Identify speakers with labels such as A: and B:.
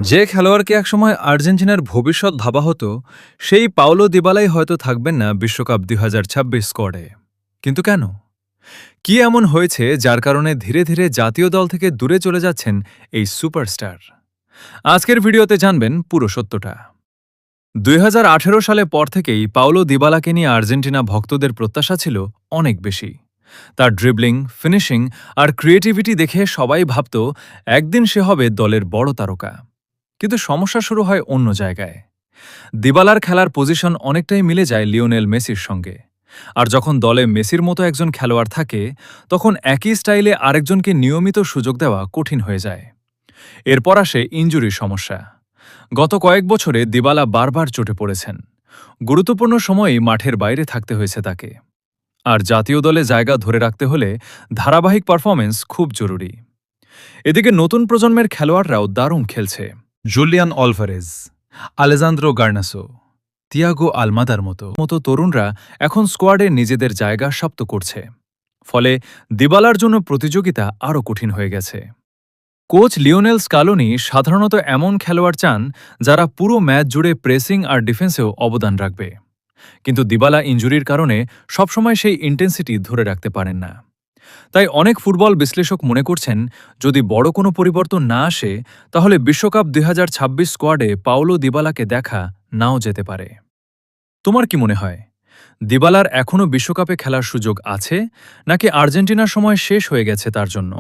A: যে খেলোয়াড়কে একসময় আর্জেন্টিনার ভবিষ্যৎ ভাবা হতো, সেই পাওলো দিবালাই হয়তো থাকবেন না বিশ্বকাপ ২০২৬ স্কোয়াডে। কিন্তু কেন? কি এমন হয়েছে যার কারণে ধীরে ধীরে জাতীয় দল থেকে দূরে চলে যাচ্ছেন এই সুপারস্টার? আজকের ভিডিওতে জানবেন পুরো সত্যটা। ২০১৮ সালে পর থেকেই পাওলো দিবালাকে নিয়ে আর্জেন্টিনা ভক্তদের প্রত্যাশা ছিল অনেক বেশি। তার ড্রিবলিং, ফিনিশিং আর ক্রিয়েটিভিটি দেখে সবাই ভাবত একদিন সে হবে দলের বড় তারকা। কিন্তু সমস্যা শুরু হয় অন্য জায়গায়। দিবালার খেলার পজিশন অনেকটাই মিলে যায় লিওনেল মেসির সঙ্গে। আর যখন দলে মেসির মতো একজন খেলোয়াড় থাকে, তখন একই স্টাইলে আরেকজনকে নিয়মিত সুযোগ দেওয়া কঠিন হয়ে যায়। এরপর আসে ইনজুরির সমস্যা। গত কয়েক বছরে দিবালা বারবার চোটে পড়েছেন। গুরুত্বপূর্ণ সময়েই মাঠের বাইরে থাকতে হয়েছে তাকে। আর জাতীয় দলে জায়গা ধরে রাখতে হলে ধারাবাহিক পারফরমেন্স খুব জরুরি। এদিকে নতুন প্রজন্মের খেলোয়াড়রাও দারুণ খেলছে। জুলিয়ান অলভারেজ, আলেজান্দ্রো গার্নাসো, তিয়াগো আলমাদার মতো তরুণরা এখন স্কোয়াডে নিজেদের জায়গা শক্ত করছে। ফলে দিবালার জন্য প্রতিযোগিতা আরও কঠিন হয়ে গেছে। কোচ লিওনেল স্কালোনি সাধারণত এমন খেলোয়াড় চান যারা পুরো ম্যাচ জুড়ে প্রেসিং আর ডিফেন্সেও অবদান রাখবে। কিন্তু দিবালা ইনজুরির কারণে সবসময় সেই ইন্টেন্সিটি ধরে রাখতে পারেন না। তাই অনেক ফুটবল বিশ্লেষক মনে করছেন, যদি বড় কোনো পরিবর্তন না আসে, তাহলে বিশ্বকাপ ২০২৬ স্কোয়াডে পাওলো দিবালাকে দেখা নাও যেতে পারে। তোমার কি মনে হয়, দিবালার এখনও বিশ্বকাপে খেলার সুযোগ আছে, নাকি আর্জেন্টিনার সময় শেষ হয়ে গেছে তার জন্য?